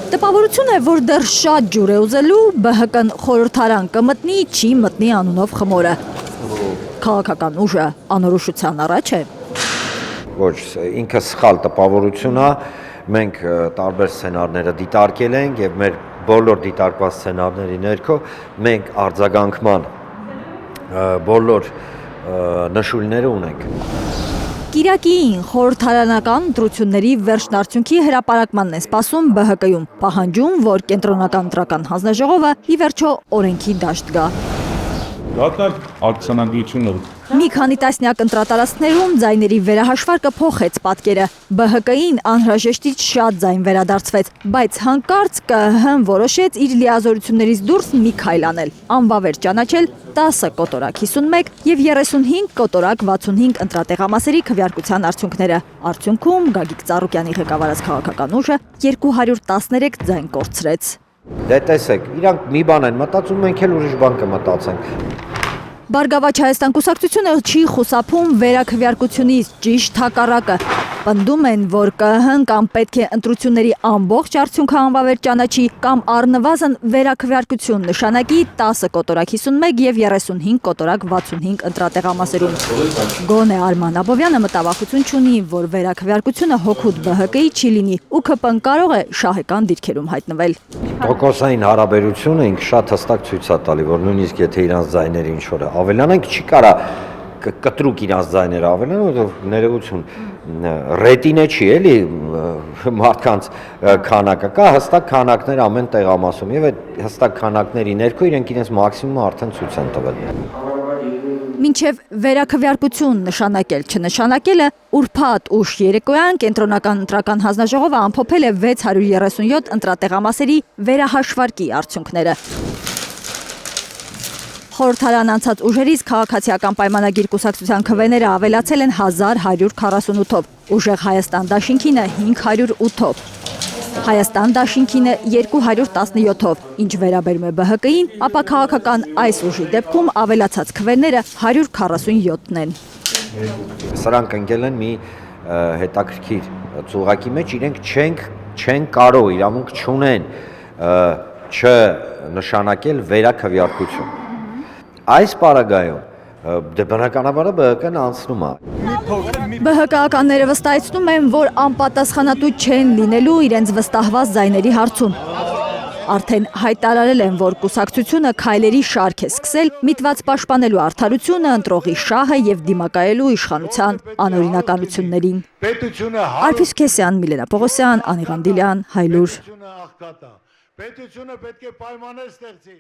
Տպավորություն է, որ դեռ շատ ջուր է ուզելու ԲՀԿ-ն խորհրդարան կմտնի, չի մտնի անունով խմորը։ Քաղաքական ուժը անորոշության առաջ է։ Ոչ, ինքը սխալ տպավորություն է, մենք տարբեր սցենարները դիտարկել ենք եւ մեր բոլոր դիտարկված սցենարների ներքո մենք արձագանքման բոլոր նշույլները ունենք։ Կիրակին խորհրդարանական ընտրությունների վերջնարդյունքի հրապարակմանն է սպասում ԲՀԿ-ում, պահանջում, որ կենտրոնական ընտրական հանձնաժողովը ի վերջո օրենքի դաշտ գա։ Դատարկ ակցիոնագրությունը Մի քանի տասնյակ ընտրատարածքներում ձայների վերահաշվարկը փոխեց պատկերը։ ԲՀԿ-ին անհրաժեշտից շատ ձայն վերադարձվեց, բայց հանկարծ ԿԸՀ-ն որոշեց իր լիազորություններից դուրս մի քայլ անել, անվավեր ճանաչել 10 կոտորակ 51 եւ 35 կոտորակ 65 ընտրատեղամասերի քվեարկության արդյունքները։ Արդյունքում Գագիկ Ծառուկյանի ղեկավարած քաղաքական ուժը 213 ձայն կորցրեց։ Դե տեսեք, իրանք մի բան են մտածում, մենք էլ ուրիշ բան կմտածենք։ Բարգավաճ Հայաստան կուսակցությունը չի խուսափում վերաքվեարկությունից, ճիշտ հակառակը։ Պնդում են, որ ԿԸՀ-ն կամ պետք է ընտրությունների ամբողջ արդյունքը անվավեր ճանաչի, կամ առնվազն վերաքվեարկություն նշանակի 10 կոտորակ 51 եւ 35 կոտորակ 65 ընտրատեղամասերում։ Գոնե Արման Աբովյանը մտավախություն չունի, որ վերաքվեարկությունը հօգուտ ԲՀԿ-ի չի լինի, ու ԿՊ-ն կարող է շահեկան դիրքերում հայտնվել։ Տոկոսային հարաբերությունը ինքը շատ հստակ ցույց է տալի, որ նույնիսկ եթե իրանց ձայները ինչ-որ ավելանանք, չի կարա կտրուկ իրանց ձայները ավելան, որովհետև ներողություն ռետինե չի էլի մարդկանց քանակը, կա հստակ քանակներ ամեն տեղամասում եւ այդ հստակ քանակների ներքո իրենք իրենց մաքսիմումը արդեն ցույց են տվել։ Մինչև վերաքվեարկություն նշանակել չնշանակելը ուրբաթ ուշ երեկոյան կենտրոնական ընտրական հանձնաժողովը ամփոփել է 637 ընտրատեղամասերի վերահաշվարկի արդյունքները։ Խորհրդարան անցած ուժերից քաղաքացիական պայմանագիր կուսակցության քվեները ավելացել են 1148-ով, Ուժեղ Հայաստան դաշինքինը 508-ով, Հայաստան դաշինքինը 217-ով, ինչ վերաբերում է ԲՀԿ-ին, ապա քաղաքական այս ուժի դեպքում ավելացած քվեները 147-ն են։ Սրանք ընկել են մի հետաքրքիր ծուղակի մեջ, իրենք չեն կարող, իրավունք չունեն չնշանակել վերաքվեարկություն։ Այս պարագայում դե բնականաբար ԲՀԿ-ն անցնում է։ ԲՀԿ-ականները վստահեցնում են, որ անպատասխանատու չեն լինելու իրենց վստահված ձայների հարցում։ Արդեն հայտարարել են, որ կուսակցությունը քայլերի շարք է սկսել միտված պաշտպանելու արդարությունը, ընտրողի շահը եւ դիմակայելու իշխանության անօրինականություններին։ Արփիս Քեսյան, Միլենա Պողոսյան, Անիղան Դիլյան, Հայլուր։ Պետությունը պետք է պայմաններ ստեղծի։